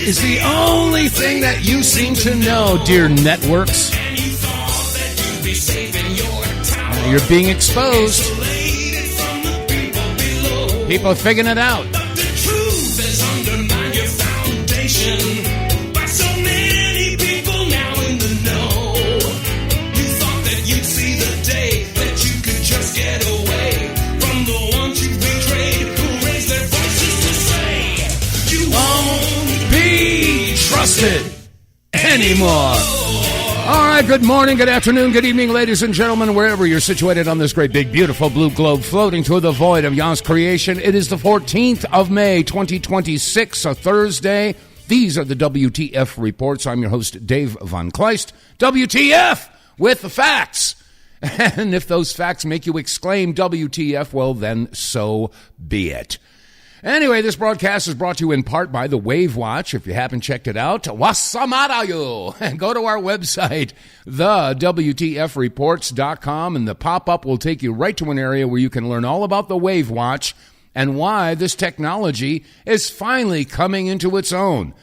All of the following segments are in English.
is the only thing that you seem to know, dear networks. You're being exposed. People are figuring it out. Anymore. All right, good morning, good afternoon, good evening, ladies and gentlemen, wherever you're situated on this great, big, beautiful blue globe floating through the void of Yah's creation. It is the 14th of May, 2026, a Thursday. These are the WTF reports. I'm your host, Dave vonKleist. WTF with the facts. And if those facts make you exclaim WTF, well, then so be it. Anyway, this broadcast is brought to you in part by the Wave Watch. If you haven't checked it out, wasamarayo, and go to our website, TheWTFReports.com, and the pop-up will take you right to an area where you can learn all about the Wave Watch and why this technology is finally coming into its own.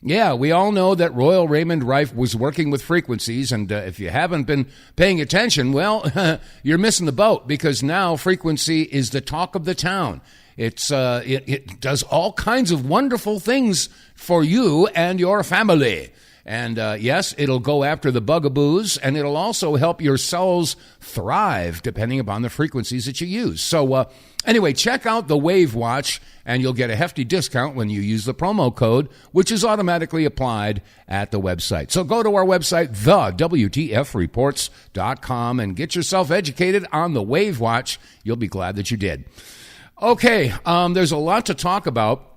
Yeah, we all know that Royal Raymond Rife was working with frequencies, and if you haven't been paying attention, well, you're missing the boat, because now frequency is the talk of the town. It does all kinds of wonderful things for you and your family. And yes, it'll go after the bugaboos, and it'll also help your cells thrive depending upon the frequencies that you use. So anyway, check out the Wave Watch, and you'll get a hefty discount when you use the promo code, which is automatically applied at the website. So go to our website, TheWTFReports.com, and get yourself educated on the Wave Watch. You'll be glad that you did. Okay, there's a lot to talk about,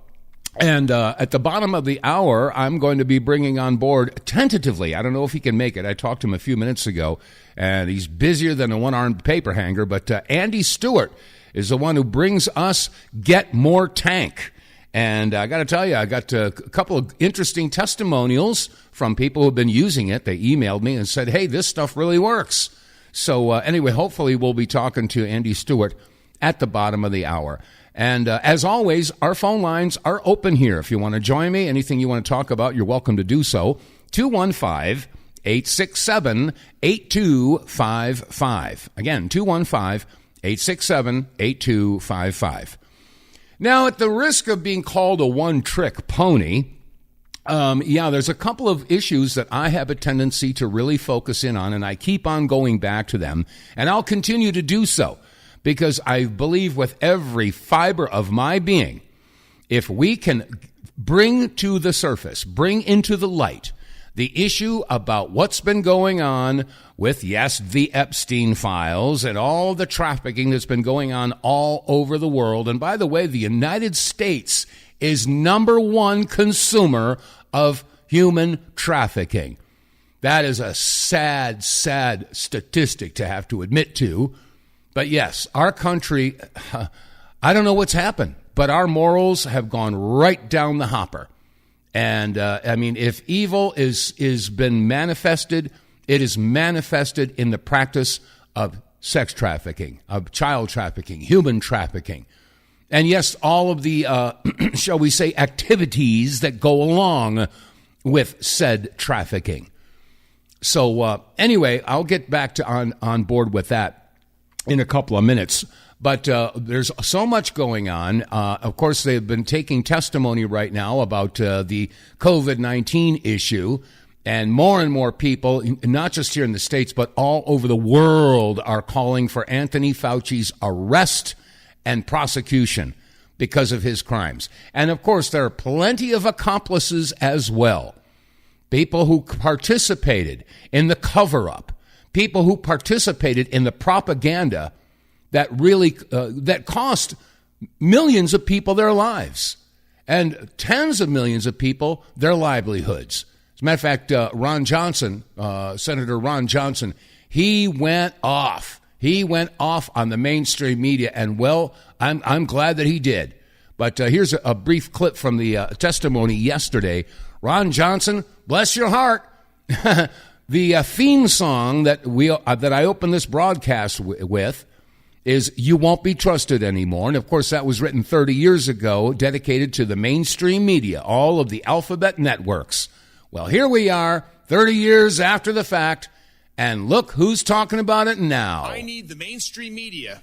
and at the bottom of the hour, I'm going to be bringing on board, tentatively, I don't know if he can make it, I talked to him a few minutes ago, and he's busier than a one-armed paper hanger, but Andy Stewart is the one who brings us Get More Tank. And I got to tell you, I got a couple of interesting testimonials from people who've been using it. They emailed me and said, hey, this stuff really works. So anyway, hopefully we'll be talking to Andy Stewart at the bottom of the hour. And as always, our phone lines are open here. If you want to join me, anything you want to talk about, you're welcome to do so. 215-867-8255. Again, 215-867-8255. Now, at the risk of being called a one-trick pony, there's a couple of issues that I have a tendency to really focus in on, and I keep on going back to them, and I'll continue to do so. Because I believe with every fiber of my being, if we can bring to the surface, bring into the light, the issue about what's been going on with, yes, the Epstein files and all the trafficking that's been going on all over the world. And by the way, the United States is number one consumer of human trafficking. That is a sad, sad statistic to have to admit to. But yes, our country, I don't know what's happened, but our morals have gone right down the hopper. And if evil is been manifested, it is manifested in the practice of sex trafficking, of child trafficking, human trafficking. And yes, all of the, shall we say, activities that go along with said trafficking. So anyway, I'll get back to on board with that in a couple of minutes. But there's so much going on. Of course, they've been taking testimony right now about the COVID-19 issue, and more people, not just here in the States, but all over the world, are calling for Anthony Fauci's arrest and prosecution because of his crimes. And of course, there are plenty of accomplices as well. People who participated in the cover-up, people who participated in the propaganda that really that cost millions of people their lives and tens of millions of people their livelihoods. As a matter of fact, Ron Johnson, Senator Ron Johnson, he went off. He went off on the mainstream media, and well, I'm glad that he did. But here's a brief clip from the testimony yesterday. Ron Johnson, bless your heart. The theme song that I opened this broadcast with is you won't be trusted anymore. And, of course, that was written 30 years ago, dedicated to the mainstream media, all of the alphabet networks. Well, here we are, 30 years after the fact, and look who's talking about it now. I need the mainstream media,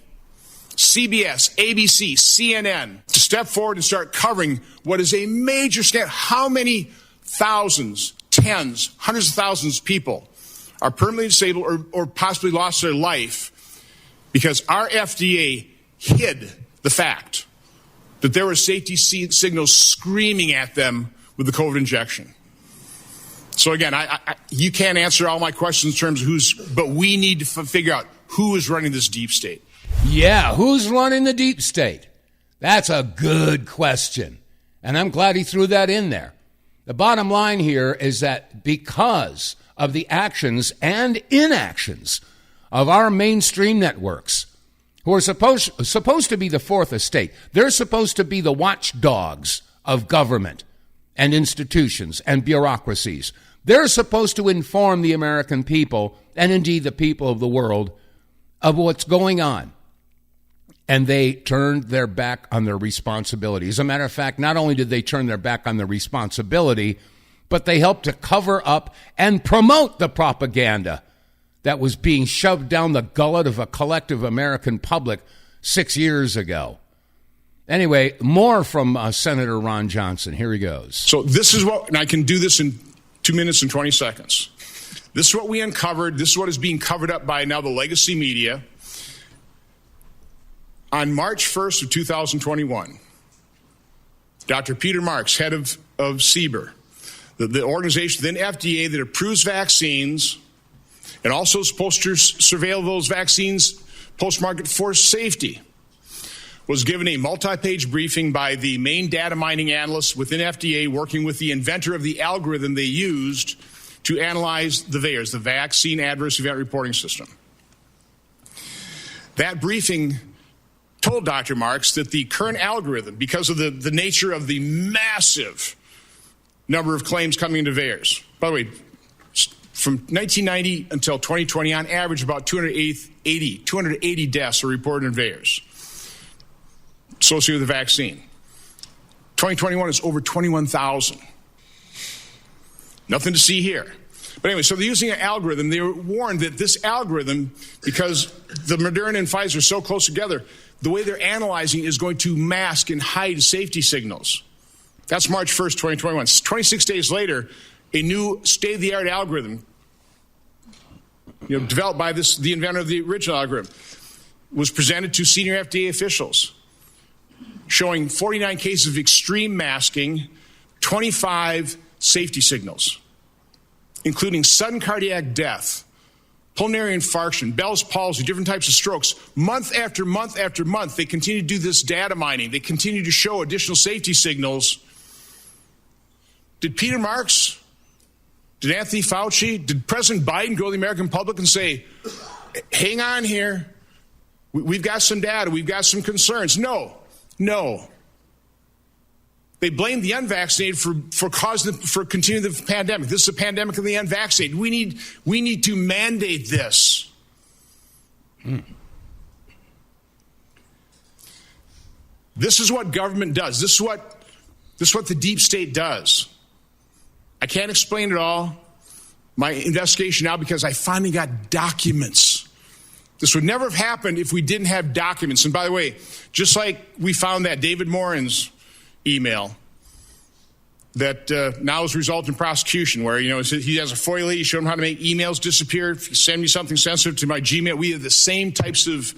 CBS, ABC, CNN, to step forward and start covering what is a major scandal. How many thousands, tens, hundreds of thousands of people are permanently disabled or possibly lost their life because our FDA hid the fact that there were safety signals screaming at them with the COVID injection. So again, you can't answer all my questions in terms of but we need to figure out who is running this deep state. Yeah, who's running the deep state? That's a good question. And I'm glad he threw that in there. The bottom line here is that because of the actions and inactions of our mainstream networks, who are supposed to be the fourth estate, they're supposed to be the watchdogs of government and institutions and bureaucracies. They're supposed to inform the American people, and indeed the people of the world, of what's going on. And they turned their back on their responsibility. As a matter of fact, not only did they turn their back on their responsibility, but they helped to cover up and promote the propaganda that was being shoved down the gullet of a collective American public 6 years ago. Anyway, more from Senator Ron Johnson. Here he goes. So this is what, and I can do this in 2 minutes and 20 seconds. This is what we uncovered. This is what is being covered up by now the legacy media. On March 1st of 2021, Dr. Peter Marks, head of CBER, the organization, then FDA, that approves vaccines and also is supposed to surveil those vaccines post-market for safety, was given a multi-page briefing by the main data mining analysts within FDA working with the inventor of the algorithm they used to analyze the VAERS, the Vaccine Adverse Event Reporting System. That briefing told Dr. Marks that the current algorithm, because of the nature of the massive number of claims coming into VAERS, by the way, from 1990 until 2020, on average, about 280 deaths are reported in VAERS associated with the vaccine. 2021 is over 21,000. Nothing to see here. But anyway, so they're using an algorithm. They were warned that this algorithm, because the Moderna and Pfizer are so close together, the way they're analyzing is going to mask and hide safety signals. That's March 1st, 2021. 26 days later, a new state-of-the-art algorithm, developed by the inventor of the original algorithm, was presented to senior FDA officials, showing 49 cases of extreme masking, 25 safety signals, including sudden cardiac death, pulmonary infarction, Bell's palsy, different types of strokes. Month after month after month, they continue to do this data mining. They continue to show additional safety signals. Did Peter Marks, did Anthony Fauci, did President Biden go to the American public and say, hang on here, we've got some data, we've got some concerns? No. They blame the unvaccinated for continuing the pandemic. This is a pandemic of the unvaccinated. We need to mandate this. This is what government does. This is what the deep state does. I can't explain it all. My investigation now, because I finally got documents. This would never have happened if we didn't have documents. And by the way, just like we found that David Morin's email that now has resulted in prosecution, where he has a FOIA lady, showed him how to make emails disappear. If you send me something sensitive to my Gmail, we have the same types of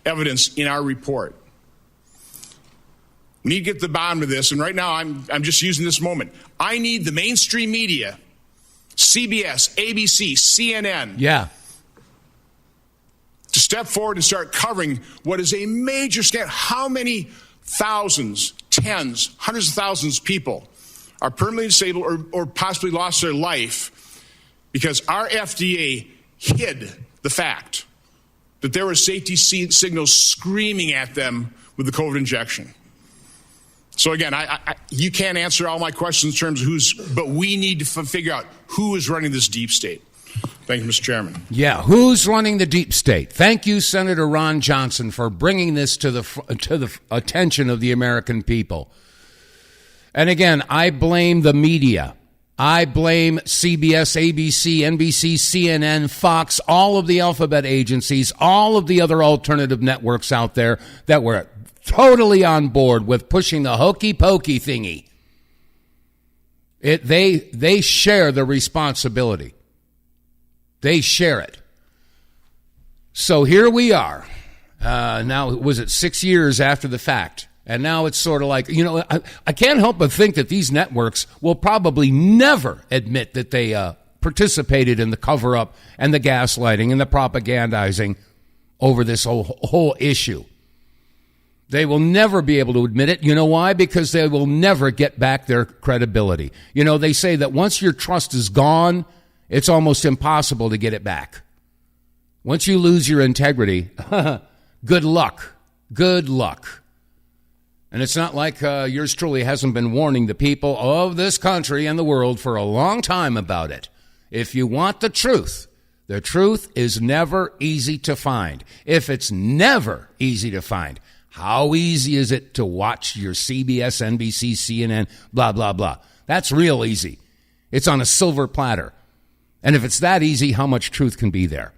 evidence in our report. We need to get to the bottom of this, and right now I'm just using this moment. I need the mainstream media, CBS, ABC, CNN, to step forward and start covering what is a major scandal. How many thousands, tens, hundreds of thousands of people are permanently disabled or possibly lost their life because our FDA hid the fact that there were safety signals screaming at them with the COVID injection. So again, you can't answer all my questions in terms of but we need to figure out who is running this deep state. Thank you, Mr. Chairman. Yeah, who's running the deep state? Thank you, Senator Ron Johnson, for bringing this to the attention of the American people. And again, I blame the media. I blame CBS, ABC, NBC, CNN, Fox, all of the alphabet agencies, all of the other alternative networks out there that were totally on board with pushing the hokey pokey thingy. They share the responsibility. They share it. So here we are. Now, was it 6 years after the fact? And now it's sort of like, I can't help but think that these networks will probably never admit that they participated in the cover-up and the gaslighting and the propagandizing over this whole issue. They will never be able to admit it. You know why? Because they will never get back their credibility. They say that once your trust is gone, it's almost impossible to get it back. Once you lose your integrity, good luck. Good luck. And it's not like yours truly hasn't been warning the people of this country and the world for a long time about it. If you want the truth is never easy to find. If it's never easy to find, how easy is it to watch your CBS, NBC, CNN, blah, blah, blah? That's real easy. It's on a silver platter. And if it's that easy, how much truth can be there?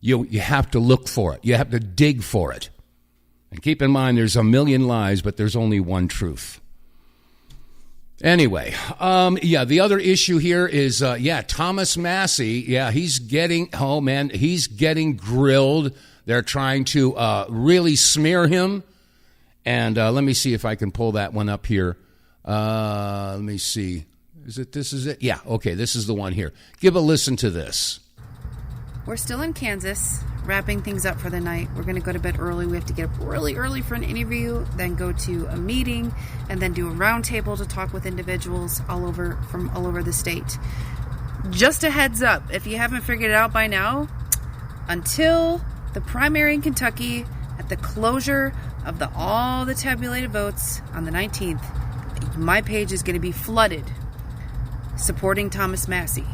You have to look for it. You have to dig for it. And keep in mind, there's a million lies, but there's only one truth. Anyway, the other issue here is, Thomas Massie. Yeah, he's getting grilled. They're trying to really smear him. And let me see if I can pull that one up here. Let me see. This is it? Yeah, okay, this is the one here. Give a listen to this. We're still in Kansas, wrapping things up for the night. We're going to go to bed early. We have to get up really early for an interview, then go to a meeting, and then do a roundtable to talk with individuals from all over the state. Just a heads up, if you haven't figured it out by now, until the primary in Kentucky, at the closure of all the tabulated votes on the 19th, my page is going to be flooded supporting Thomas Massie,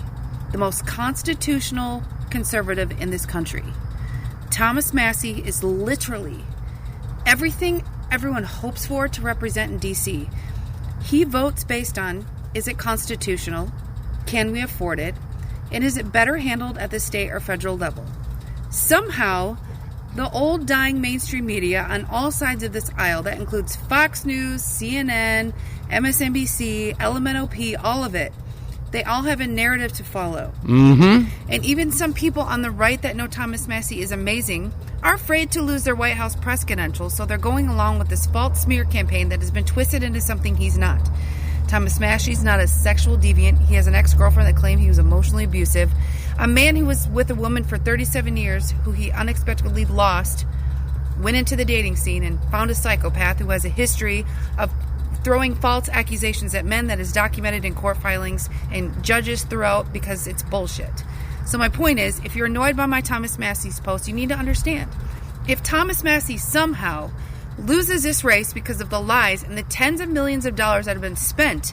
the most constitutional conservative in this country. Thomas Massie is literally everything everyone hopes for to represent in D.C. He votes based on, is it constitutional? Can we afford it? And is it better handled at the state or federal level? Somehow, the old dying mainstream media on all sides of this aisle, that includes Fox News, CNN, MSNBC, LMNOP, all of it, they all have a narrative to follow. Mm-hmm. And even some people on the right that know Thomas Massie is amazing are afraid to lose their White House press credentials, so they're going along with this false smear campaign that has been twisted into something he's not. Thomas Massie's not a sexual deviant. He has an ex-girlfriend that claimed he was emotionally abusive. A man who was with a woman for 37 years who he unexpectedly lost, went into the dating scene and found a psychopath who has a history of throwing false accusations at men that is documented in court filings and judges throughout because it's bullshit. So my point is, if you're annoyed by my Thomas Massie's post, you need to understand. If Thomas Massie somehow loses this race because of the lies and the tens of millions of dollars that have been spent,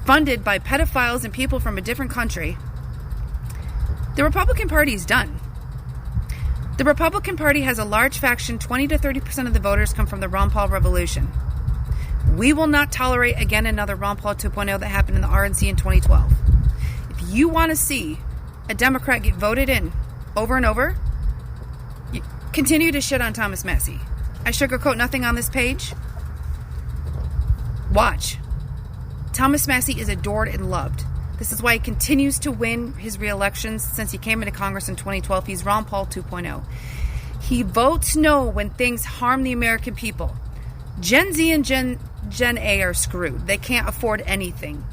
funded by pedophiles and people from a different country, the Republican Party is done. The Republican Party has a large faction. 20 to 30% of the voters come from the Ron Paul revolution. We will not tolerate again another Ron Paul 2.0 that happened in the RNC in 2012. If you want to see a Democrat get voted in over and over, you continue to shit on Thomas Massie. I sugarcoat nothing on this page. Watch. Thomas Massie is adored and loved. This is why he continues to win his re-elections since he came into Congress in 2012. He's Ron Paul 2.0. He votes no when things harm the American people. Gen Z and Gen A are screwed. They can't afford anything.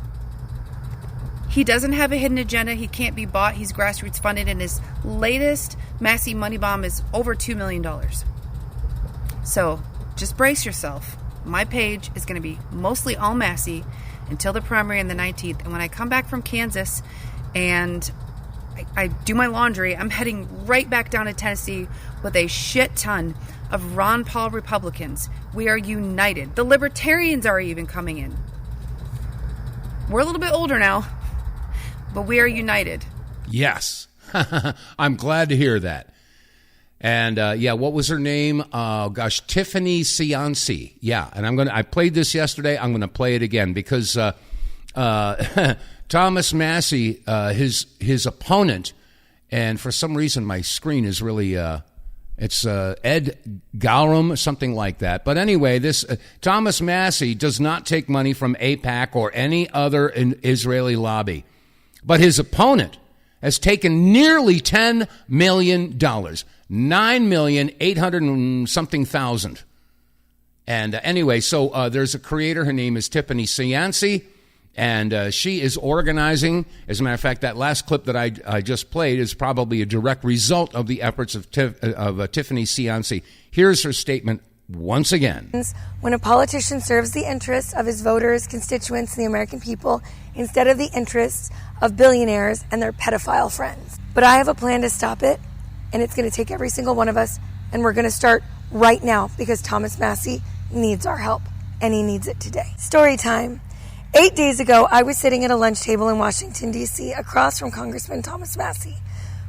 He doesn't have a hidden agenda. He can't be bought. He's grassroots funded, and his latest Massie money bomb is over $2 million. So just brace yourself. My page is going to be mostly all Massie until the primary on the 19th. And when I come back from Kansas and I do my laundry, I'm heading right back down to Tennessee with a shit ton of Ron Paul Republicans. We are united. The Libertarians are even coming in. We're a little bit older now, but we are united. Yes. I'm glad to hear that. And what was her name? Tiffany Cianci. Yeah, and I played this yesterday. I'm going to play it again because Thomas Massie, his opponent, and for some reason my screen is really it's Ed Galram, something like that. But anyway, this Thomas Massie does not take money from AIPAC or any other Israeli lobby, but his opponent has taken nearly $10 million. 9,800,000 and something thousand. And anyway, so there's a creator. Her name is Tiffany Cianci, and she is organizing. As a matter of fact, that last clip that I just played is probably a direct result of the efforts of Tiffany Cianci. Here's her statement once again. When a politician serves the interests of his voters, constituents, and the American people instead of the interests of billionaires and their pedophile friends. But I have a plan to stop it. And it's going to take every single one of us, and we're going to start right now because Thomas Massie needs our help, and he needs it today. Story time. 8 days ago, I was sitting at a lunch table in Washington, D.C., across from Congressman Thomas Massie,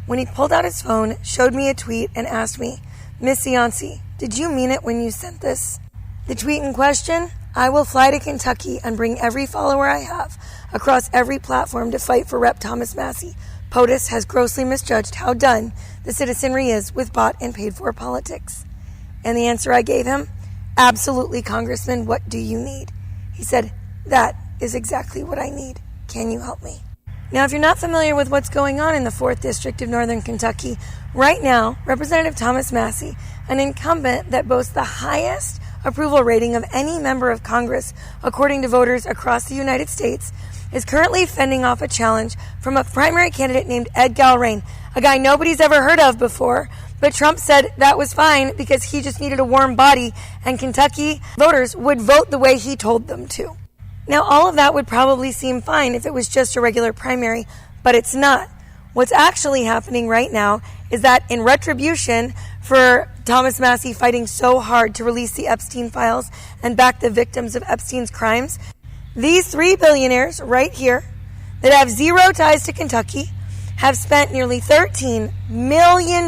when he pulled out his phone, showed me a tweet, and asked me, Miss Cianci, did you mean it when you sent this? The tweet in question, I will fly to Kentucky and bring every follower I have across every platform to fight for Rep. Thomas Massie. POTUS has grossly misjudged how done the citizenry is with bought and paid for politics. And the answer I gave him, absolutely, Congressman, what do you need? He said, that is exactly what I need. Can you help me? Now, if you're not familiar with what's going on in the 4th District of Northern Kentucky, right now, Representative Thomas Massie, an incumbent that boasts the highest approval rating of any member of Congress, according to voters across the United States, is currently fending off a challenge from a primary candidate named Ed Galram, a guy nobody's ever heard of before, but Trump said that was fine because he just needed a warm body, and Kentucky voters would vote the way he told them to. Now, all of that would probably seem fine if it was just a regular primary, but it's not. What's actually happening right now is that in retribution for Thomas Massie fighting so hard to release the Epstein files and back the victims of Epstein's crimes, these 3 billionaires right here that have zero ties to Kentucky have spent nearly $13 million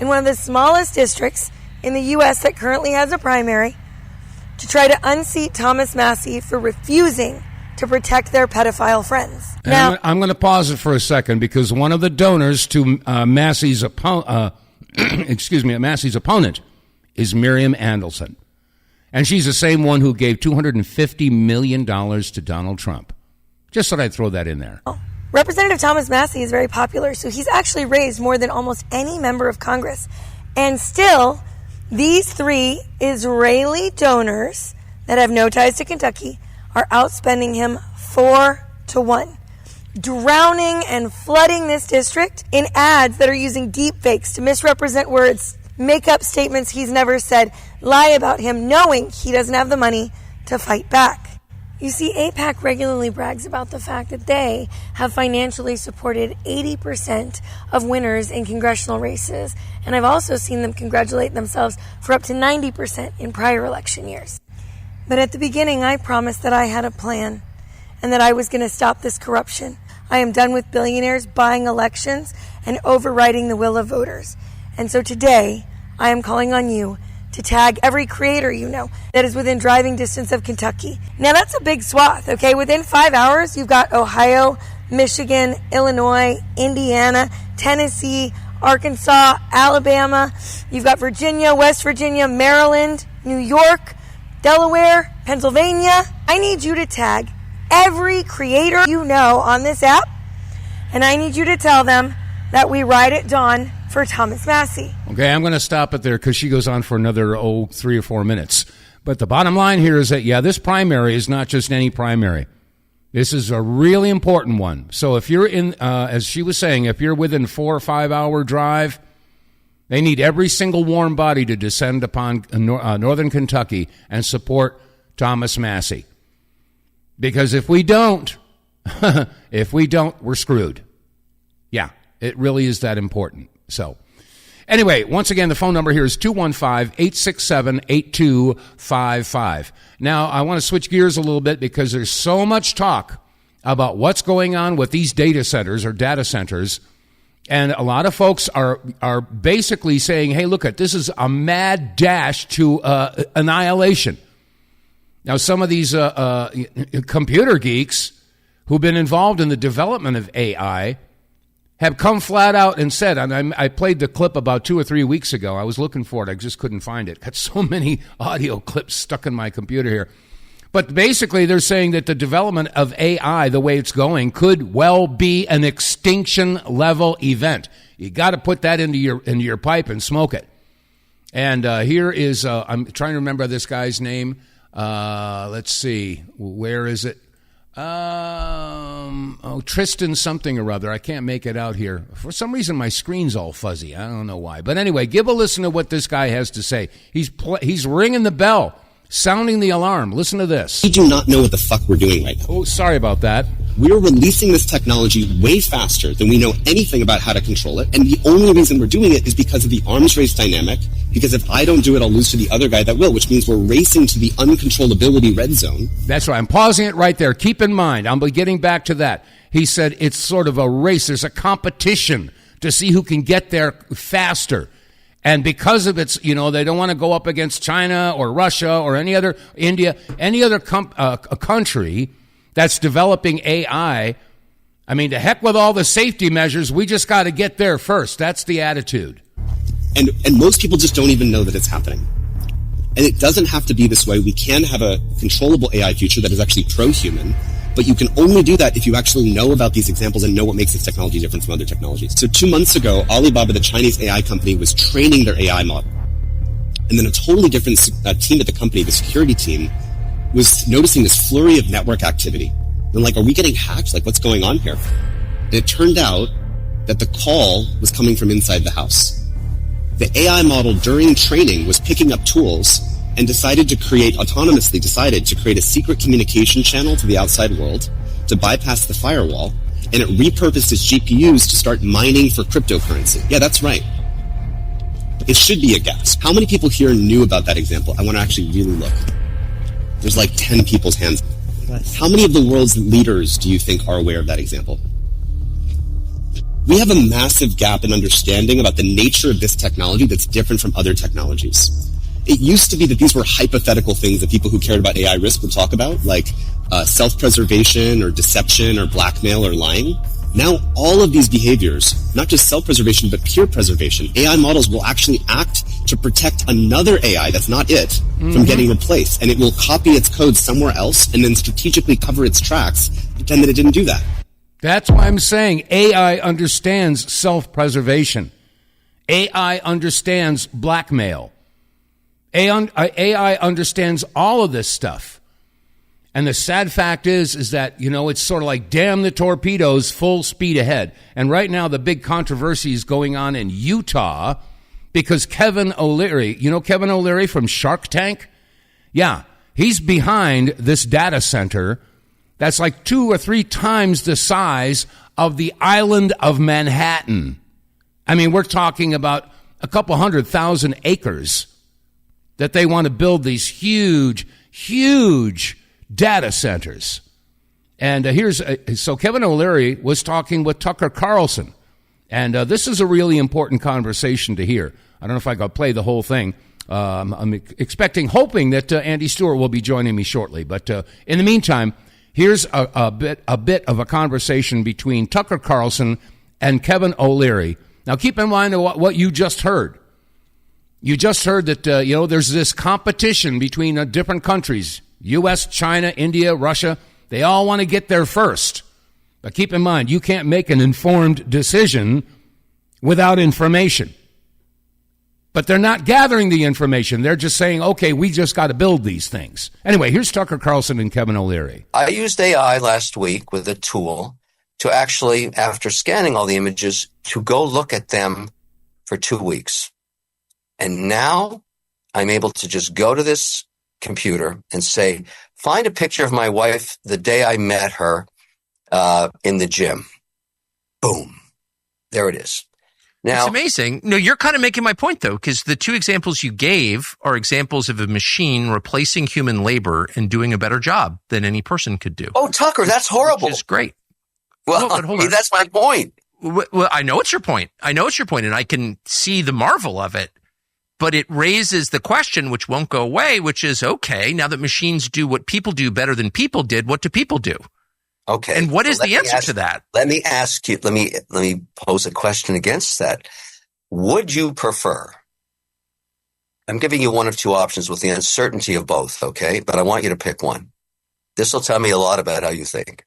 in one of the smallest districts in the U.S. that currently has a primary to try to unseat Thomas Massie for refusing to protect their pedophile friends. Now, I'm going to pause it for a second because one of the donors to Massie's opponent is Miriam Andelson. And she's the same one who gave $250 million to Donald Trump. Just thought I'd throw that in there. Representative Thomas Massie is very popular, so he's actually raised more than almost any member of Congress. And still, these 3 Israeli donors that have no ties to Kentucky are outspending him 4-1, drowning and flooding this district in ads that are using deep fakes to misrepresent words, make up statements he's never said, lie about him, knowing he doesn't have the money to fight back. You see, AIPAC regularly brags about the fact that they have financially supported 80% of winners in congressional races, and I've also seen them congratulate themselves for up to 90% in prior election years. But at the beginning, I promised that I had a plan and that I was going to stop this corruption. I am done with billionaires buying elections and overriding the will of voters. And so today, I am calling on you to tag every creator you know that is within driving distance of Kentucky. Now, that's a big swath, okay? Within 5 hours, you've got Ohio, Michigan, Illinois, Indiana, Tennessee, Arkansas, Alabama. You've got Virginia, West Virginia, Maryland, New York, Delaware, Pennsylvania. I need you to tag every creator you know on this app, and I need you to tell them that we ride at dawn for Thomas Massie. Okay, I'm going to stop it there because she goes on for another, 3 or 4 minutes. But the bottom line here is that, this primary is not just any primary. This is a really important one. So if you're in, as she was saying, if you're within 4 or 5 hour drive, they need every single warm body to descend upon northern Kentucky and support Thomas Massie. Because if we don't, we're screwed. Yeah, it really is that important. So, anyway, once again, the phone number here is 215-867-8255. Now, I want to switch gears a little bit because there's so much talk about what's going on with these data centers. And a lot of folks are basically saying, hey, look, this is a mad dash to annihilation. Now, some of these computer geeks who've been involved in the development of AI have come flat out and said, and I played the clip about 2 or 3 weeks ago. I was looking for it. I just couldn't find it. Got so many audio clips stuck in my computer here. But basically, they're saying that the development of AI, the way it's going, could well be an extinction-level event. You got to put that into your pipe and smoke it. And here is, I'm trying to remember this guy's name. Let's see. Where is it? Tristan something or other. I can't make it out here. For some reason, my screen's all fuzzy. I don't know why. But anyway, give a listen to what this guy has to say. He's ringing the bell, sounding the alarm. Listen to this. We do not know what the fuck we're doing right now. Oh, sorry about that. We're releasing this technology way faster than we know anything about how to control it. And the only reason we're doing it is because of the arms race dynamic. Because if I don't do it, I'll lose to the other guy that will, which means we're racing to the uncontrollability red zone. That's right. I'm pausing it right there. Keep in mind, I'll be getting back to that. He said it's sort of a race. There's a competition to see who can get there faster. And because of its, they don't want to go up against China or Russia or any other, India, any other country that's developing AI. I mean, to heck with all the safety measures. We just got to get there first. That's the attitude. And most people just don't even know that it's happening. And it doesn't have to be this way. We can have a controllable AI future that is actually pro-human, but you can only do that if you actually know about these examples and know what makes this technology different from other technologies. So 2 months ago, Alibaba, the Chinese AI company, was training their AI model. And then a totally different team at the company, the security team, was noticing this flurry of network activity. They're like, are we getting hacked? Like, what's going on here? And it turned out that the call was coming from inside the house. The AI model during training was picking up tools and decided to create a secret communication channel to the outside world to bypass the firewall, and it repurposed its GPUs to start mining for cryptocurrency. Yeah, that's right. It should be a gasp. How many people here knew about that example? I want to actually really look. There's like 10 people's hands. How many of the world's leaders do you think are aware of that example? We have a massive gap in understanding about the nature of this technology that's different from other technologies. It used to be that these were hypothetical things that people who cared about AI risk would talk about, like self-preservation or deception or blackmail or lying. Now, all of these behaviors, not just self-preservation, but peer preservation, AI models will actually act to protect another AI that's not it from getting replaced. And it will copy its code somewhere else and then strategically cover its tracks, pretend that it didn't do that. That's why I'm saying AI understands self-preservation. AI understands blackmail. AI understands all of this stuff. And the sad fact is that, it's sort of like damn the torpedoes, full speed ahead. And right now the big controversy is going on in Utah because Kevin O'Leary, Kevin O'Leary from Shark Tank? Yeah, he's behind this data center that's like 2 or 3 times the size of the island of Manhattan. I mean, we're talking about a couple 100,000 acres that they want to build these huge, huge data centers. And so Kevin O'Leary was talking with Tucker Carlson. And this is a really important conversation to hear. I don't know if I could play the whole thing. I'm hoping that Andy Stewart will be joining me shortly. But in the meantime, here's a bit of a conversation between Tucker Carlson and Kevin O'Leary. Now, keep in mind what you just heard. You just heard that, there's this competition between different countries, U.S., China, India, Russia. They all want to get there first. But keep in mind, you can't make an informed decision without information. But they're not gathering the information. They're just saying, okay, we just got to build these things. Anyway, here's Tucker Carlson and Kevin O'Leary. I used AI last week with a tool to actually, after scanning all the images, to go look at them for 2 weeks. And now I'm able to just go to this computer and say, find a picture of my wife the day I met her in the gym. Boom. There it is. Now, it's amazing. No, you're kind of making my point, though, because the two examples you gave are examples of a machine replacing human labor and doing a better job than any person could do. Oh, Tucker, that's horrible. Which is great. Well, but hold on. that's my point. Well, I know it's your point. And I can see the marvel of it. But it raises the question, which won't go away, which is, okay, now that machines do what people do better than people did, what do people do? Okay. And what is the answer to that? Let me ask you, let me pose a question against that. Would you prefer, I'm giving you one of two options with the uncertainty of both, okay? But I want you to pick one. This will tell me a lot about how you think.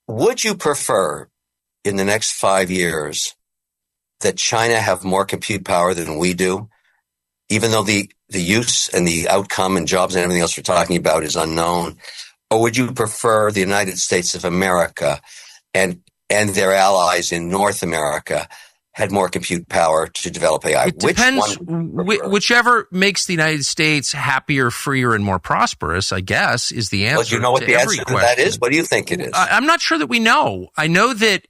Would you prefer in the next 5 years that China have more compute power than we do, even though the use and the outcome and jobs and everything else we're talking about is unknown? Or would you prefer the United States of America and their allies in North America had more compute power to develop AI? It depends. Whichever makes the United States happier, freer, and more prosperous, I guess, is the answer. Well, you know what the answer to that is? What do you think it is? I'm not sure that we know. I know that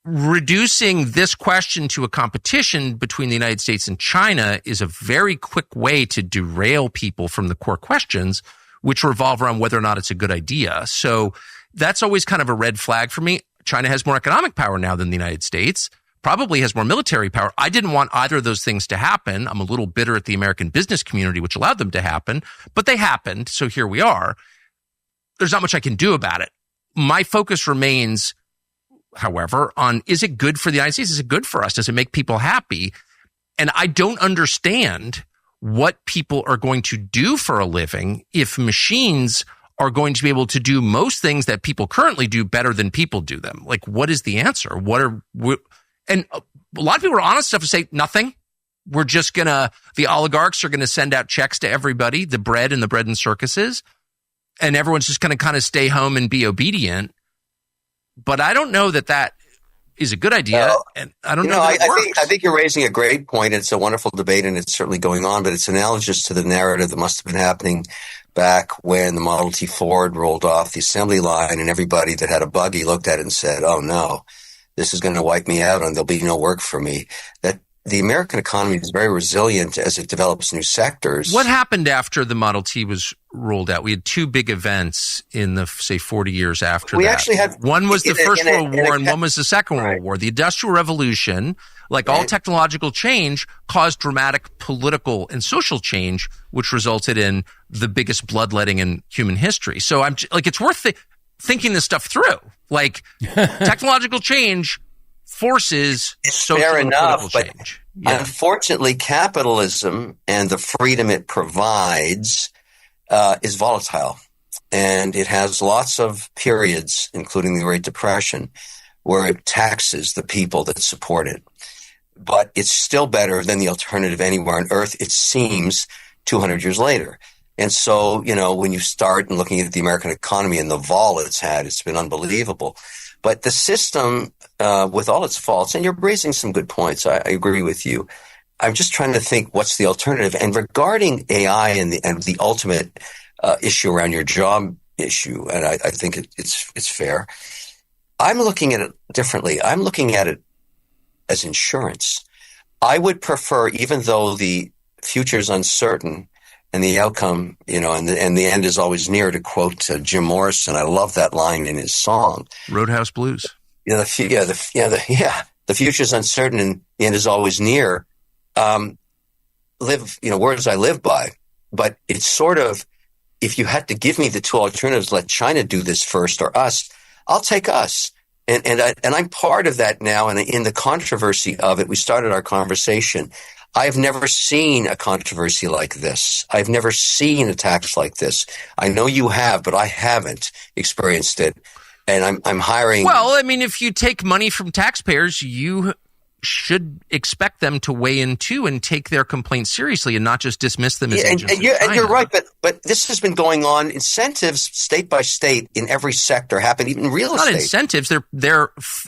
reducing this question to a competition between the United States and China is a very quick way to derail people from the core questions, which revolve around whether or not it's a good idea. So that's always kind of a red flag for me. China has more economic power now than the United States, probably has more military power. I didn't want either of those things to happen. I'm a little bitter at the American business community, which allowed them to happen, but they happened. So here we are. There's not much I can do about it. My focus remains, however, on, is it good for the United States? Is it good for us? Does it make people happy? And I don't understand what people are going to do for a living if machines are going to be able to do most things that people currently do better than people do them. Like, what is the answer? And a lot of people are honest enough to say nothing. We're just the oligarchs are going to send out checks to everybody, the bread and circuses, and everyone's just going to kind of stay home and be obedient. But I don't know that is a good idea, and I don't know that it works. I think you're raising a great point. It's a wonderful debate, and it's certainly going on, but it's analogous to the narrative that must have been happening back when the Model T Ford rolled off the assembly line, and everybody that had a buggy looked at it and said, oh, no, this is going to wipe me out, and there'll be no work for me. That the American economy is very resilient as it develops new sectors. What happened after the Model T was rolled out? We had two big events in the, say, 40 years after that. We actually had one was the First World War and one was the Second World War. The Industrial Revolution, like all technological change, caused dramatic political and social change, which resulted in the biggest bloodletting in human history. So I'm like, it's worth thinking this stuff through. Like, technological change forces social and political change. Yeah. Unfortunately, capitalism and the freedom it provides is volatile. And it has lots of periods, including the Great Depression, where it taxes the people that support it. But it's still better than the alternative anywhere on earth, it seems, 200 years later. And so, when you start looking at the American economy and the vol it's had, it's been unbelievable. But the system, with all its faults, and you're raising some good points, I agree with you. I'm just trying to think what's the alternative. And regarding AI and the ultimate issue around your job issue, and I think it's fair, I'm looking at it differently. I'm looking at it as insurance. I would prefer, even though the future is uncertain and the outcome, and the end is always near, to quote Jim Morrison. I love that line in his song, Roadhouse Blues. The future is uncertain and the end is always near. Words I live by, but it's sort of, if you had to give me the two alternatives, let China do this first or us, I'll take us. And I'm part of that now. And in the controversy of it, we started our conversation. I've never seen a controversy like this. I've never seen attacks like this. I know you have, but I haven't experienced it. And I'm hiring. Well, I mean, if you take money from taxpayers, you should expect them to weigh in too and take their complaints seriously and not just dismiss them as agents of China. And you're right, but this has been going on. Incentives, state by state, in every sector happen, even real estate. Not incentives.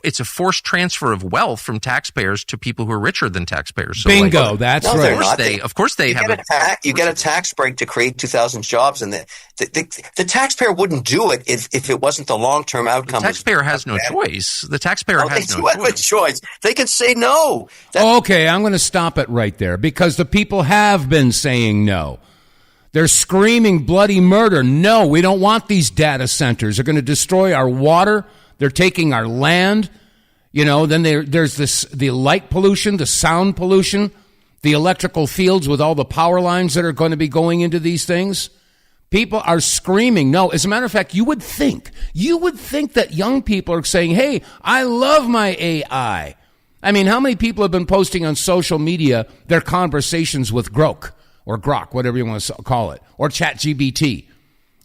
It's a forced transfer of wealth from taxpayers to people who are richer than taxpayers. So Bingo, that's right. Of course they have you get a tax break to create 2,000 jobs, and the taxpayer wouldn't do it if it wasn't the long-term outcome. The taxpayer has no choice. The taxpayer has no choice. They can say no. no. Okay, I'm going to stop it right there because the people have been saying no. They're screaming bloody murder. No, we don't want these data centers. They're going to destroy our water. They're taking our land. You know, then there's the light pollution, the sound pollution, the electrical fields with all the power lines that are going to be going into these things. People are screaming no. As a matter of fact, you would think that young people are saying, hey, I love my AI. I mean, how many people have been posting on social media their conversations with Grok or Grok, whatever you want to call it, or ChatGPT?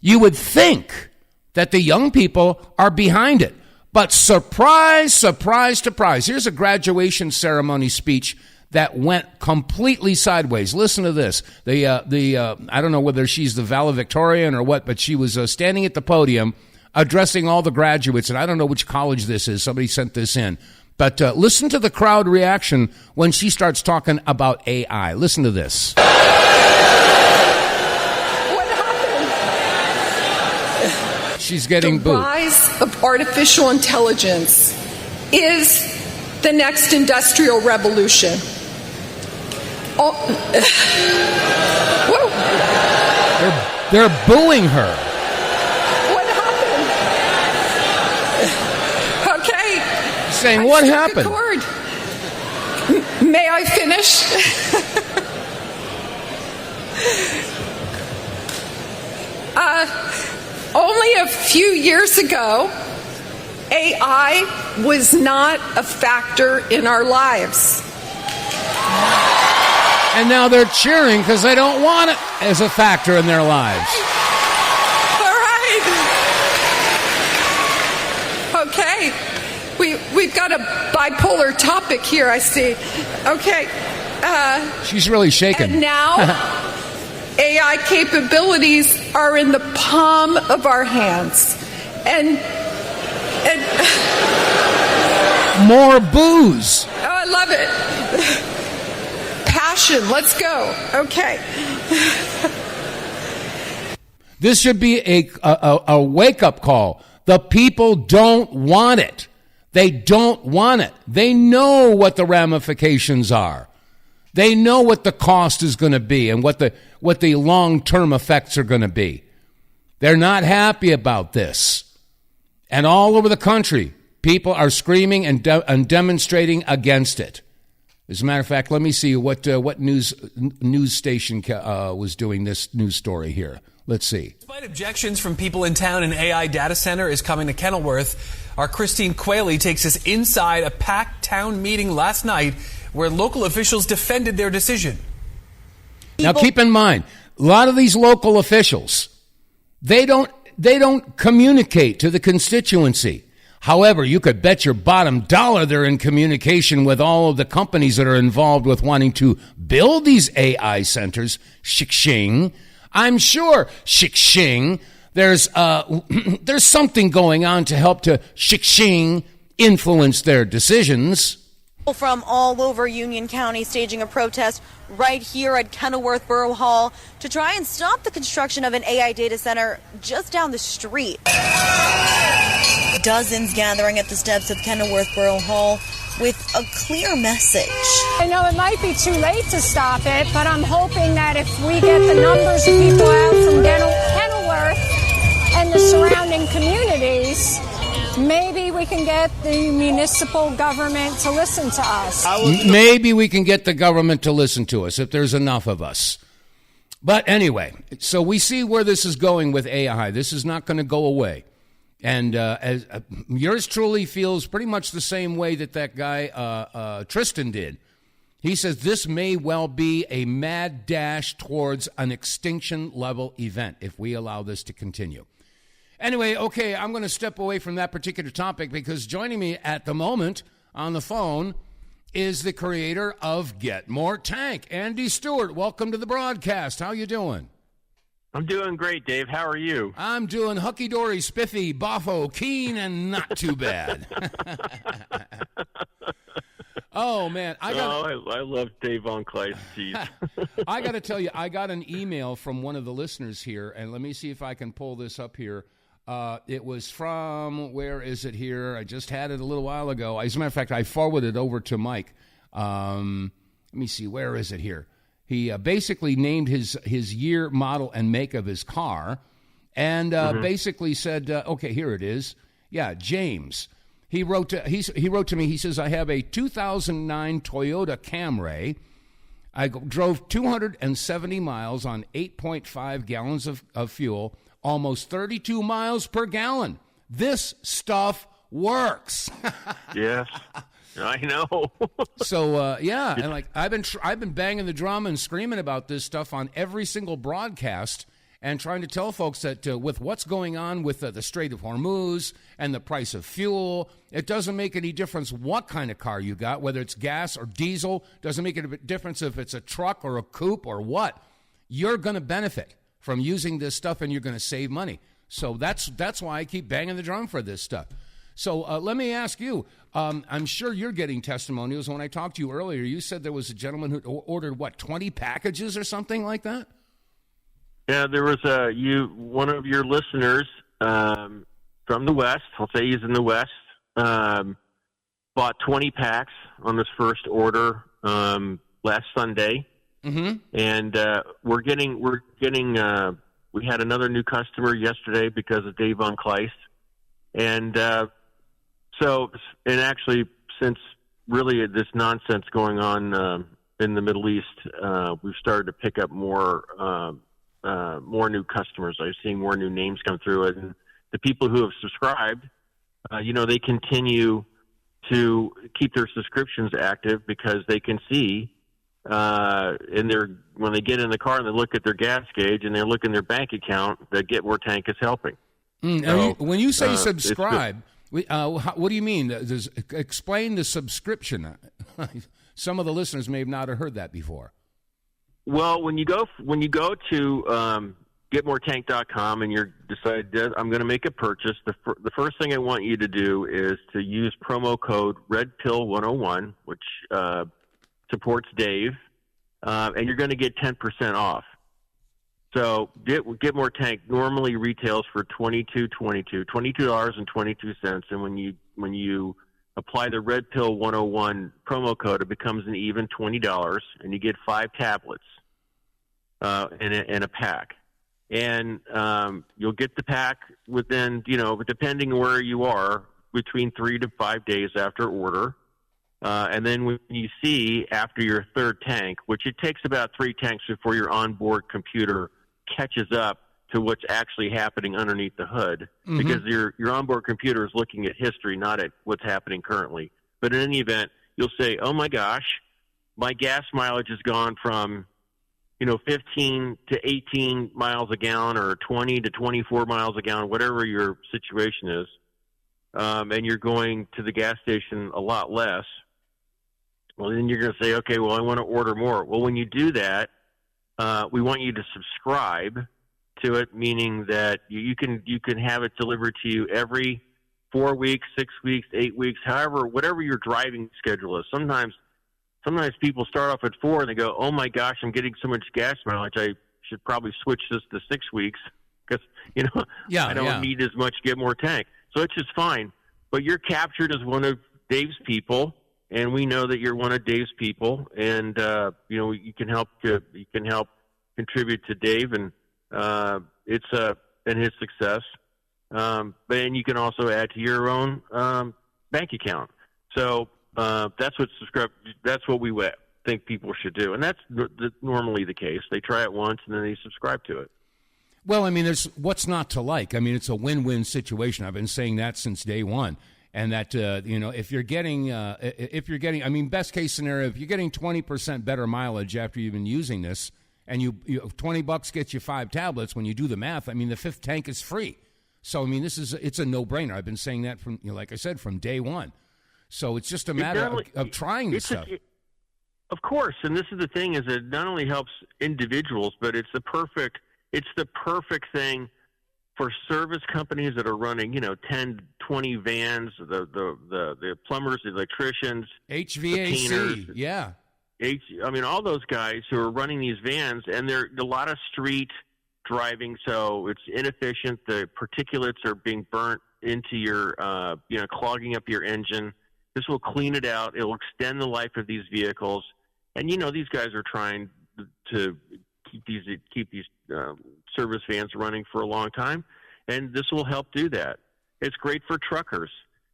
You would think that the young people are behind it. But surprise, surprise, surprise. Here's a graduation ceremony speech that went completely sideways. Listen to this. I don't know whether she's the valedictorian or what, but she was standing at the podium addressing all the graduates, and I don't know which college this is. Somebody sent this in. But listen to the crowd reaction when she starts talking about AI. Listen to this. What happened? She's getting booed. The rise of artificial intelligence is the next industrial revolution. Oh. Whoa. They're booing her. What happened? Okay. Saying, what happened? May I finish? Only a few years ago, AI was not a factor in our lives. And now they're cheering because they don't want it as a factor in their lives. All right. Okay. We've got a bipolar topic here, I see. Okay. She's really shaking. And now, AI capabilities are in the palm of our hands. And more booze. Oh, I love it. Passion. Let's go. Okay. This should be a wake-up call. The people don't want it. They don't want it. They know what the ramifications are. They know what the cost is going to be and what the long-term effects are going to be. They're not happy about this. And all over the country, people are screaming and demonstrating against it. As a matter of fact, let me see what news station was doing this news story here. Let's see. Despite objections from people in town, an AI data center is coming to Kenilworth. Our Christine Quayle takes us inside a packed town meeting last night where local officials defended their decision. Now, keep in mind, a lot of these local officials, they don't communicate to the constituency. However, you could bet your bottom dollar they're in communication with all of the companies that are involved with wanting to build these AI centers. Shik-shing. I'm sure, shik-shing, there's something going on to help to shik-shing influence their decisions. From all over Union County staging a protest right here at Kenilworth Borough Hall to try and stop the construction of an AI data center just down the street. Dozens gathering at the steps of Kenilworth Borough Hall with a clear message. I know it might be too late to stop it, but I'm hoping that if we get the numbers of people out from Kenilworth and the surrounding communities, maybe we can get the municipal government to listen to us. Maybe we can get the government to listen to us if there's enough of us. But anyway, so we see where this is going with AI. This is not going to go away. And as yours truly feels pretty much the same way that guy Tristan did. He says this may well be a mad dash towards an extinction-level event if we allow this to continue. Anyway, okay, I'm going to step away from that particular topic because joining me at the moment on the phone is the creator of Get More Tank, Andy Stewart. Welcome to the broadcast. How you doing? I'm doing great, Dave. How are you? I'm doing hucky-dory, spiffy, boffo, keen, and not too bad. Oh, man. I love Dave vonKleist. Jeez. I got to tell you, I got an email from one of the listeners here, and let me see if I can pull this up here. It was from, where is it here? I just had it a little while ago. As a matter of fact, I forwarded it over to Mike. Let me see, where is it here? He basically named his year, model, and make of his car, and basically said, okay, here it is. Yeah, James. He wrote to me. He says, I have a 2009 Toyota Camry. I drove 270 miles on 8.5 gallons of fuel, almost 32 miles per gallon. This stuff works. Yes, I know. So yeah, and like I've been banging the drum and screaming about this stuff on every single broadcast, and trying to tell folks that with what's going on with the Strait of Hormuz and the price of fuel, it doesn't make any difference what kind of car you got, whether it's gas or diesel. Doesn't make a difference if it's a truck or a coupe or what. You're going to benefit from using this stuff, and you're going to save money. So that's why I keep banging the drum for this stuff. So let me ask you, I'm sure you're getting testimonials. When I talked to you earlier, you said there was a gentleman who ordered, 20 packages or something like that? Yeah, there was one of your listeners from the West, I'll say he's in the West, bought 20 packs on his first order last Sunday. Mm-hmm. And we had another new customer yesterday because of vonKleist. And actually, since really this nonsense going on in the Middle East, we've started to pick up more new customers. I'm seeing more new names come through, and the people who have subscribed, they continue to keep their subscriptions active because they can see when they get in the car and they look at their gas gauge and they look in their bank account, that Get More Tank is helping. When you say subscribe, what do you mean? Explain the subscription. Some of the listeners may not have heard that before. Well, when you go to getmoretank.com and you decide I'm going to make a purchase, the first thing I want you to do is to use promo code RedPill101, which supports Dave, and you're going to get 10% off. So Get More Tank normally retails for $22.22, and when you apply the Red Pill 101 promo code, it becomes an even $20, and you get 5 tablets in a pack. And you'll get the pack within, depending where you are, between 3 to 5 days after order. And then when you see after your third tank, which it takes about 3 tanks before your onboard computer catches up to what's actually happening underneath the hood, mm-hmm. because your onboard computer is looking at history, not at what's happening currently. But in any event, you'll say, oh my gosh, my gas mileage has gone from 15 to 18 miles a gallon, or 20 to 24 miles a gallon, whatever your situation is, and you're going to the gas station a lot less. Well, then you're going to say, okay, well, I want to order more. Well, when you do that, we want you to subscribe to it, meaning that you can have it delivered to you every 4 weeks, 6 weeks, 8 weeks, whatever your driving schedule is. Sometimes people start off at 4 and they go, oh my gosh, I'm getting so much gas mileage, I should probably switch this to 6 weeks because I don't need as much Get More Tank. So it's just fine. But you're captured as one of Dave's people, and we know that you're one of Dave's people, and you can help contribute to Dave and his success. And you can also add to your own bank account. So that's what we think people should do, and that's normally the case. They try it once and then they subscribe to it. Well, I mean, there's what's not to like. I mean, it's a win-win situation. I've been saying that since day one. And that, if you're getting, best case scenario, if you're getting 20% better mileage after you've been using this, and you $20 gets you 5 tablets, when you do the math, I mean, the 5th tank is free. So, I mean, it's a no-brainer. I've been saying that from, like I said, from day one. So it's just a matter of trying this stuff. Of course. And this is the thing, is it not only helps individuals, but it's the perfect thing for service companies that are running, 10, 20 vans, the plumbers, the electricians, HVAC, the painters, yeah. All those guys who are running these vans, and they're a lot of street driving, so it's inefficient. The particulates are being burnt into your, clogging up your engine. This will clean it out. It will extend the life of these vehicles. And, these guys are trying to keep these service vans running for a long time, and this will help do that. It's great for truckers.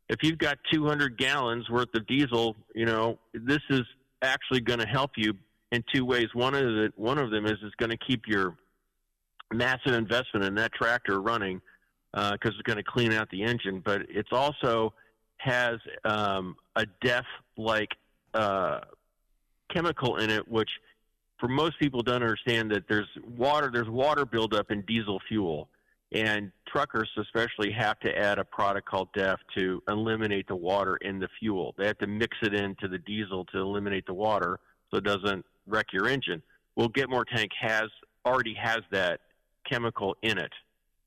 If you've got 200 gallons worth of diesel, this is actually going to help you in two ways. One of them is it's going to keep your massive investment in that tractor running because it's going to clean out the engine, but it's also has a DEF-like chemical in it, which for most people don't understand that there's water buildup in diesel fuel. And truckers especially have to add a product called DEF to eliminate the water in the fuel. They have to mix it into the diesel to eliminate the water so it doesn't wreck your engine. Well, Get More Tank already has that chemical in it,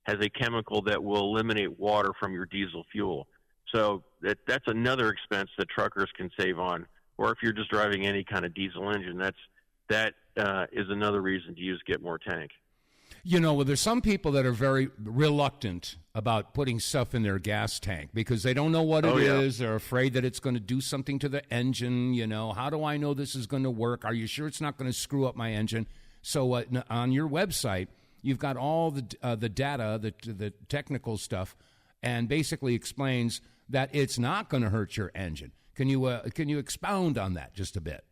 has a chemical that will eliminate water from your diesel fuel. So that's another expense that truckers can save on. Or if you're just driving any kind of diesel engine, that is another reason to use Get More Tank. There's some people that are very reluctant about putting stuff in their gas tank because they don't know what it is. They're afraid that it's going to do something to the engine. How do I know this is going to work? Are you sure it's not going to screw up my engine? So on your website, you've got all the data, the technical stuff, and basically explains that it's not going to hurt your engine. Can you expound on that just a bit?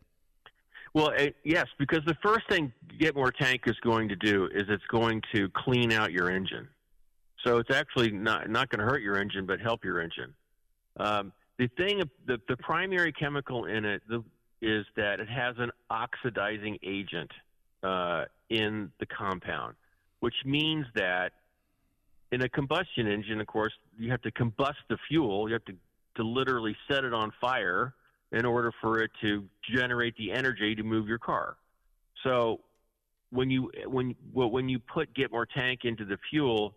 Well, yes, because the first thing Get More Tank is going to do is it's going to clean out your engine. So it's actually not going to hurt your engine, but help your engine. The primary chemical in it is that it has an oxidizing agent in the compound, which means that in a combustion engine, of course, you have to combust the fuel. You have to literally set it on fire in order for it to generate the energy to move your car. So when you put Get More Tank into the fuel,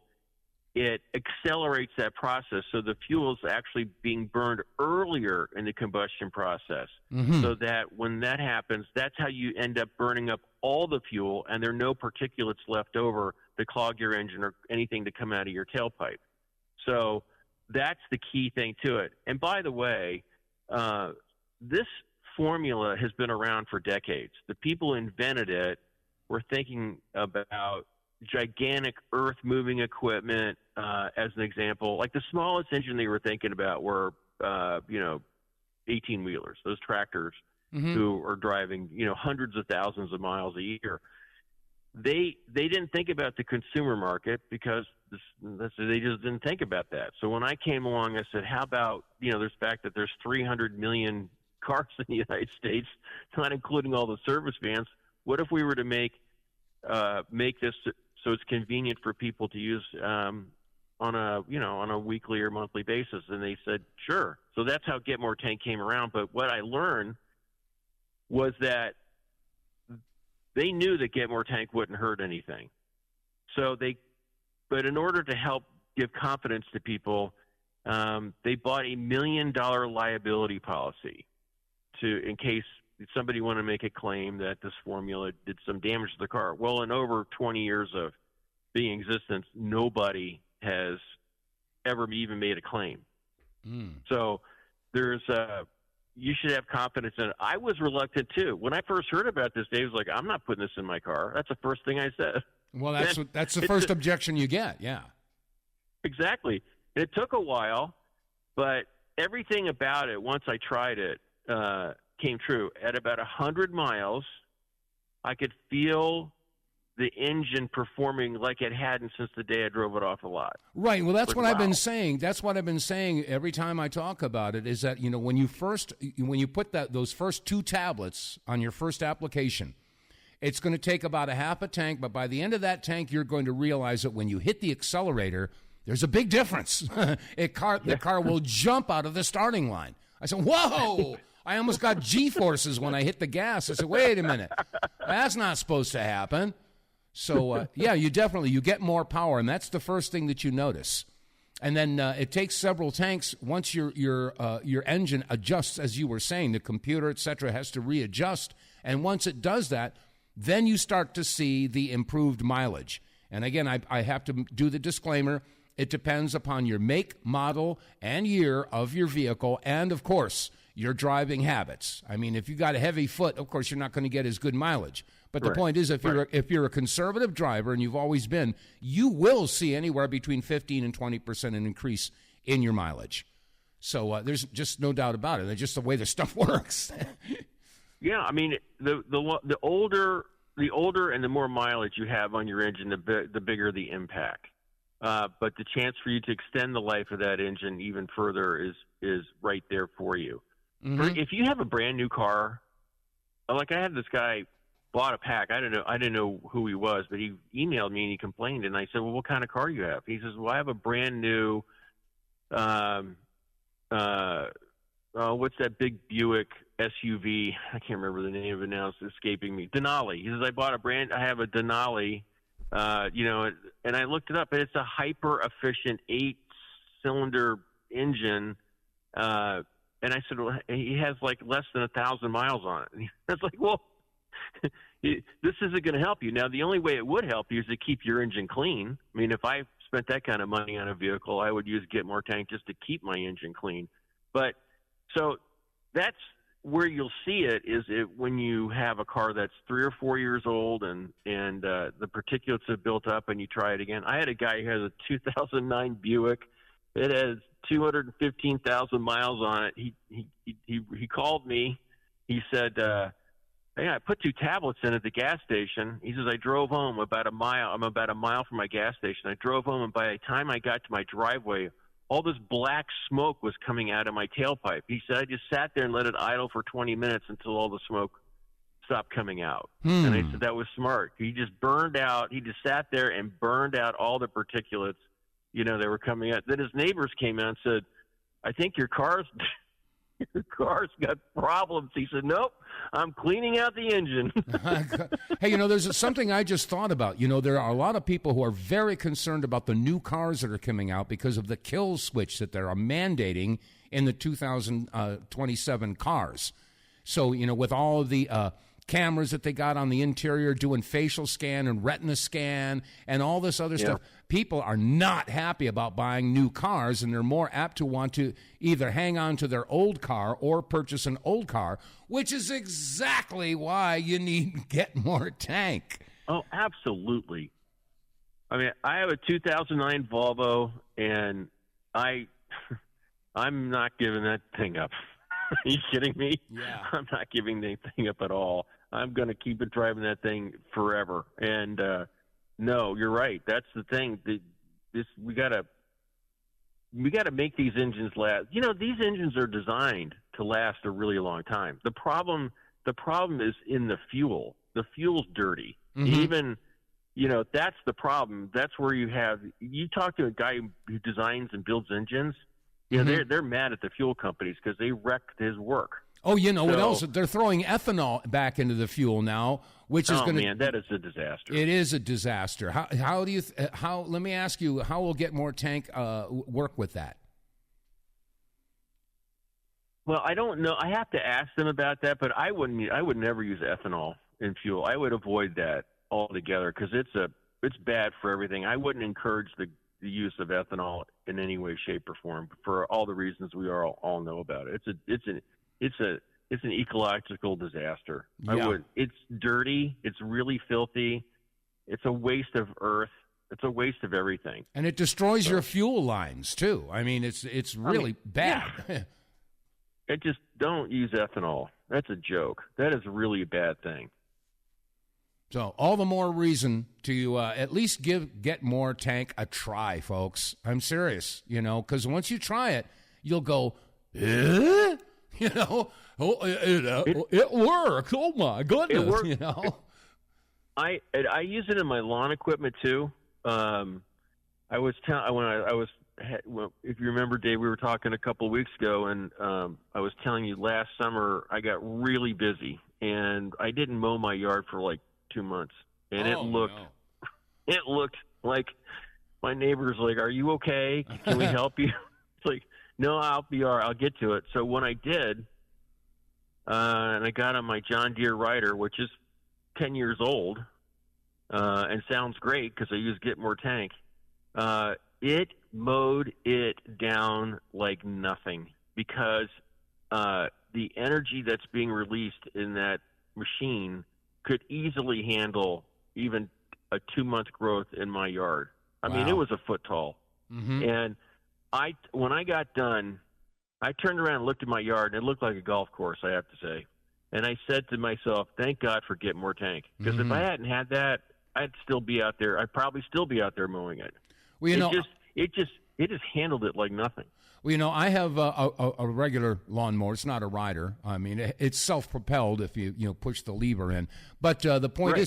it accelerates that process. So the fuel is actually being burned earlier in the combustion process. Mm-hmm. So that when that happens, that's how you end up burning up all the fuel, and there are no particulates left over to clog your engine or anything to come out of your tailpipe. So that's the key thing to it. And by the way, this formula has been around for decades. The people who invented it were thinking about gigantic earth-moving equipment, as an example. Like the smallest engine they were thinking about were, 18-wheelers, those tractors who are driving, hundreds of thousands of miles a year. They didn't think about the consumer market because they just didn't think about that. So when I came along, I said, how about, there's the fact that there's 300 million cars in the United States, not including all the service vans. What if we were to make this so it's convenient for people to use on a weekly or monthly basis? And they said, sure. So that's how Get More Tank came around. But what I learned was that they knew that Get More Tank wouldn't hurt anything. But in order to help give confidence to people, they bought $1 million liability policy in case somebody wanted to make a claim that this formula did some damage to the car. Well, in over 20 years of being in existence, nobody has ever even made a claim. So you should have confidence in it. I was reluctant too. When I first heard about this, Dave was like, I'm not putting this in my car. That's the first thing I said. Well, that's the first objection you get. Yeah, exactly. It took a while, but everything about it, once I tried it, came true. At about 100 miles, I could feel the engine performing like it hadn't since the day I drove it off the lot. Right. Well, that's what I've been saying. That's what I've been saying every time I talk about it, is that, when you put those first 2 tablets on your first application, it's going to take about a half a tank, but by the end of that tank, you're going to realize that when you hit the accelerator, there's a big difference. The car will jump out of the starting line. I said, whoa! I almost got G-forces when I hit the gas. I said, wait a minute. That's not supposed to happen. So, you get more power, and that's the first thing that you notice. And then it takes several tanks. Once your engine adjusts, as you were saying, the computer, et cetera, has to readjust. And once it does that, then you start to see the improved mileage. And again, I have to do the disclaimer. It depends upon your make, model, and year of your vehicle, and, of course, your driving habits. I mean, if you got a heavy foot, of course, you're not going to get as good mileage. But the point is, if you're a conservative driver, and you've always been, you will see anywhere between 15 and 20% an increase in your mileage. So there's just no doubt about it. It's just the way the stuff works. Yeah, I mean, the older and the more mileage you have on your engine, the bigger the impact. But the chance for you to extend the life of that engine even further is right there for you. Mm-hmm. If you have a brand new car, like I had this guy bought a pack. I didn't know who he was, but he emailed me and he complained, and I said, "Well, what kind of car do you have?" He says, "Well, I have a brand new, what's that big Buick SUV? I can't remember the name of it now. It's escaping me. Denali." He says, "I have a Denali." And I looked it up, and it's a hyper efficient 8-cylinder engine. And I said, well, he has like less than 1,000 miles on it. And I was like, well, this isn't going to help you. Now, the only way it would help you is to keep your engine clean. I mean, if I spent that kind of money on a vehicle, I would use Get More Tank just to keep my engine clean. But so that's where you'll see it when you have a car that's 3 or 4 years old and the particulates have built up and you try it again. I had a guy who has a 2009 Buick. It has 215,000 miles on it. He called me. He said, "Hey, I put 2 tablets in at the gas station." He says, "I drove home about a mile. I'm about a mile from my gas station. I drove home, and by the time I got to my driveway, all this black smoke was coming out of my tailpipe." He said, "I just sat there and let it idle for 20 minutes until all the smoke stopped coming out." And I said, that was smart. He just burned out. He just sat there and burned out all the particulates, they were coming out. Then his neighbors came out and said, "I think your car's got problems." He said, "Nope, I'm cleaning out the engine." Hey, there's something I just thought about. There are a lot of people who are very concerned about the new cars that are coming out because of the kill switch that they're mandating in the 2027 cars. So, with all of the cameras that they got on the interior doing facial scan and retina scan and all this other stuff, people are not happy about buying new cars, and they're more apt to want to either hang on to their old car or purchase an old car, which is exactly why you need Get More Tank. Oh, absolutely. I mean, I have a 2009 Volvo, and I'm not giving that thing up. Are you kidding me? Yeah. I'm not giving the thing up at all. I'm going to keep it driving that thing forever. And no, you're right. That's the thing. We got to make these engines last. These engines are designed to last a really long time. The problem is in the fuel. The fuel's dirty. Mm-hmm. Even that's the problem. That's where you talk to a guy who designs and builds engines. They're mad at the fuel companies because they wrecked his work. Oh, what else? They're throwing ethanol back into the fuel now, which is going to... Oh, man, that is a disaster. It is a disaster. How do you... let me ask you, how will Get More Tank work with that? Well, I don't know. I have to ask them about that, but I would never use ethanol in fuel. I would avoid that altogether because it's bad for everything. I wouldn't encourage the use of ethanol in any way, shape, or form for all the reasons we all know about it. It's an ecological disaster. Yeah. It's dirty. It's really filthy. It's a waste of earth. It's a waste of everything. And it destroys your fuel lines too. I mean, it's really bad. Yeah. Just don't use ethanol. That's a joke. That is really a bad thing. So all the more reason to at least Get More Tank a try, folks. I'm serious, because once you try it, you'll go, it works. Oh my goodness, it works. I use it in my lawn equipment too. If you remember, Dave, we were talking a couple of weeks ago, and I was telling you last summer I got really busy, and I didn't mow my yard for like 2 months, and it looked like my neighbor's like, "Are you okay? Can we help you?" It's like, "No, I'll be all right. I'll get to it." So when I did, and I got on my John Deere Rider, which is 10 years old, and sounds great because I use Get More Tank. it mowed it down like nothing because the energy that's being released in that machine could easily handle even a 2-month growth in my yard. I mean, it was a foot tall. Mm-hmm. And when I got done, I turned around and looked at my yard, and it looked like a golf course, I have to say. And I said to myself, thank God for Get More Tank. Because if I hadn't had that, I'd still be out there. I'd probably still be out there mowing it. Well, it just handled it like nothing. Well, I have a regular lawnmower. It's not a rider. I mean, it's self-propelled if you push the lever in. But the point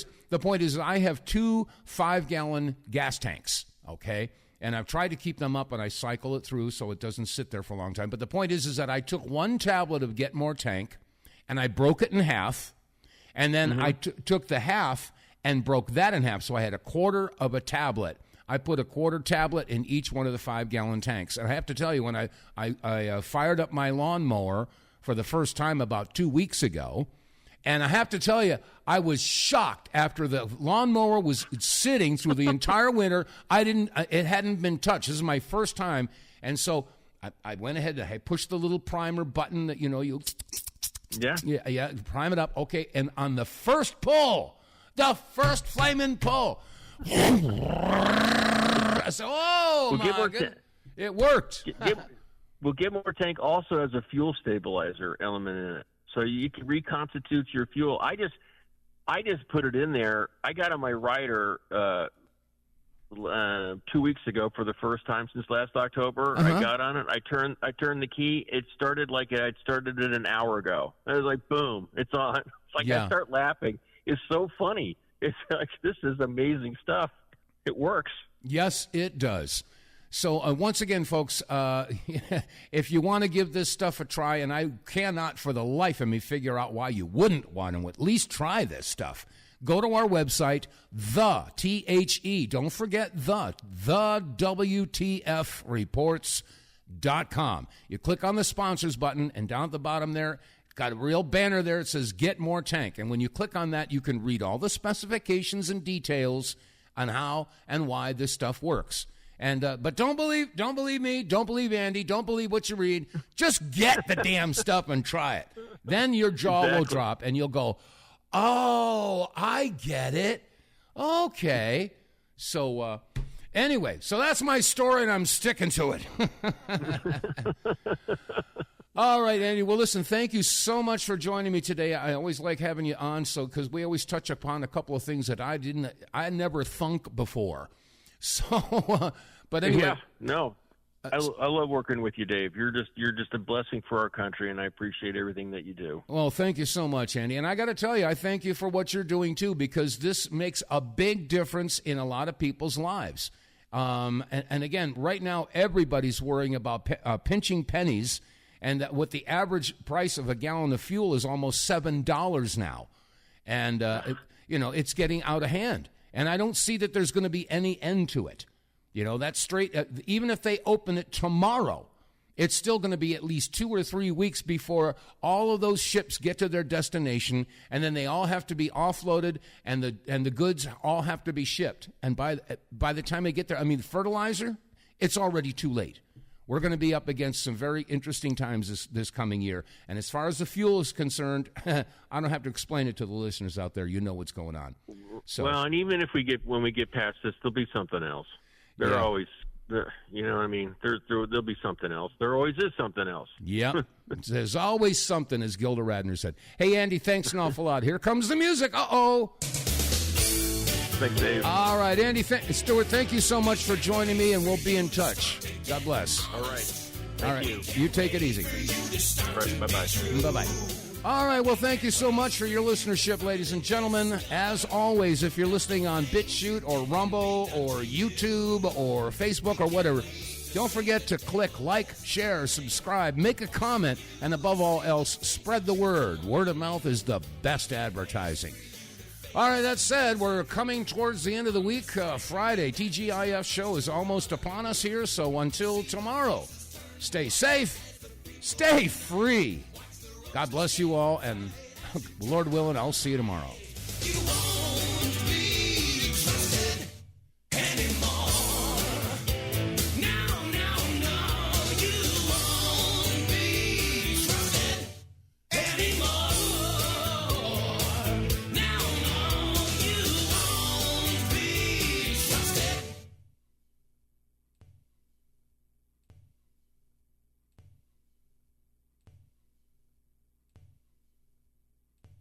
is, I have 2 5-gallon gas tanks. Okay. And I've tried to keep them up, and I cycle it through so it doesn't sit there for a long time. But the point is that I took 1 tablet of Get More Tank, and I broke it in half, and then I took the half and broke that in half. So I had 1/4 of a tablet. I put 1/4 tablet in each one of the 5-gallon tanks. And I have to tell you, when I fired up my lawnmower for the first time about 2 weeks ago, and I have to tell you, I was shocked after the lawnmower was sitting through the entire winter. It hadn't been touched. This is my first time. And so I went ahead and I pushed the little primer button that, you prime it up. Okay. And on the first pull, the first flaming pull, I said, oh, my God. It worked. Get More Tank also has a fuel stabilizer element in it. So you can reconstitute your fuel. I just put it in there. I got on my rider 2 weeks ago for the first time since last October. I got on it. I turned the key. It started like I'd started it an hour ago. I was like, boom, it's on. It's like I start laughing. It's so funny. It's like, this is amazing stuff. It works. Yes, it does. So once again, folks, if you want to give this stuff a try, and I cannot for the life of me figure out why you wouldn't want to at least try this stuff, go to our website, don't forget TheWTFReports.com. You click on the sponsors button, and down at the bottom there, got a real banner there. It says Get More Tank. And when you click on that, you can read all the specifications and details on how and why this stuff works. And but don't believe me, don't believe Andy, don't believe what you read. Just get the damn stuff and try it. Then your jaw will drop and you'll go, oh, I get it. Okay. So anyway, so that's my story, and I'm sticking to it. All right, Andy. Well, listen, thank you so much for joining me today. I always like having you on, because we always touch upon a couple of things that I never thunk before. So, but anyway. Yeah, no. I love working with you, Dave. You're just a blessing for our country, and I appreciate everything that you do. Well, thank you so much, Andy. And I got to tell you, I thank you for what you're doing, too, because this makes a big difference in a lot of people's lives. And again, right now, everybody's worrying about pinching pennies, and what the average price of a gallon of fuel is almost $7 now. And, it's getting out of hand. And I don't see that there's going to be any end to it. That's straight. Even if they open it tomorrow, it's still going to be at least 2 or 3 weeks before all of those ships get to their destination, and then they all have to be offloaded, and the goods all have to be shipped. And by the time they get there, fertilizer, it's already too late. We're going to be up against some very interesting times this coming year. And as far as the fuel is concerned, I don't have to explain it to the listeners out there. You know what's going on. So, well, and even if when we get past this, there'll be something else. There'll be something else. There always is something else. Yeah. There's always something, as Gilda Radner said. Hey, Andy, thanks an awful lot. Here comes the music. Uh-oh. Thanks, Dave. All right, Andy Stewart, thank you so much for joining me, and we'll be in touch. God bless. All right. Thank you. You take it easy. All right, bye-bye. Bye-bye. All right, well, thank you so much for your listenership, ladies and gentlemen. As always, if you're listening on BitChute or Rumble or YouTube or Facebook or whatever, don't forget to click like, share, subscribe, make a comment, and above all else, spread the word. Word of mouth is the best advertising. All right, that said, we're coming towards the end of the week. Friday, TGIF show is almost upon us here, so until tomorrow, stay safe, stay free. God bless you all, and Lord willing, I'll see you tomorrow.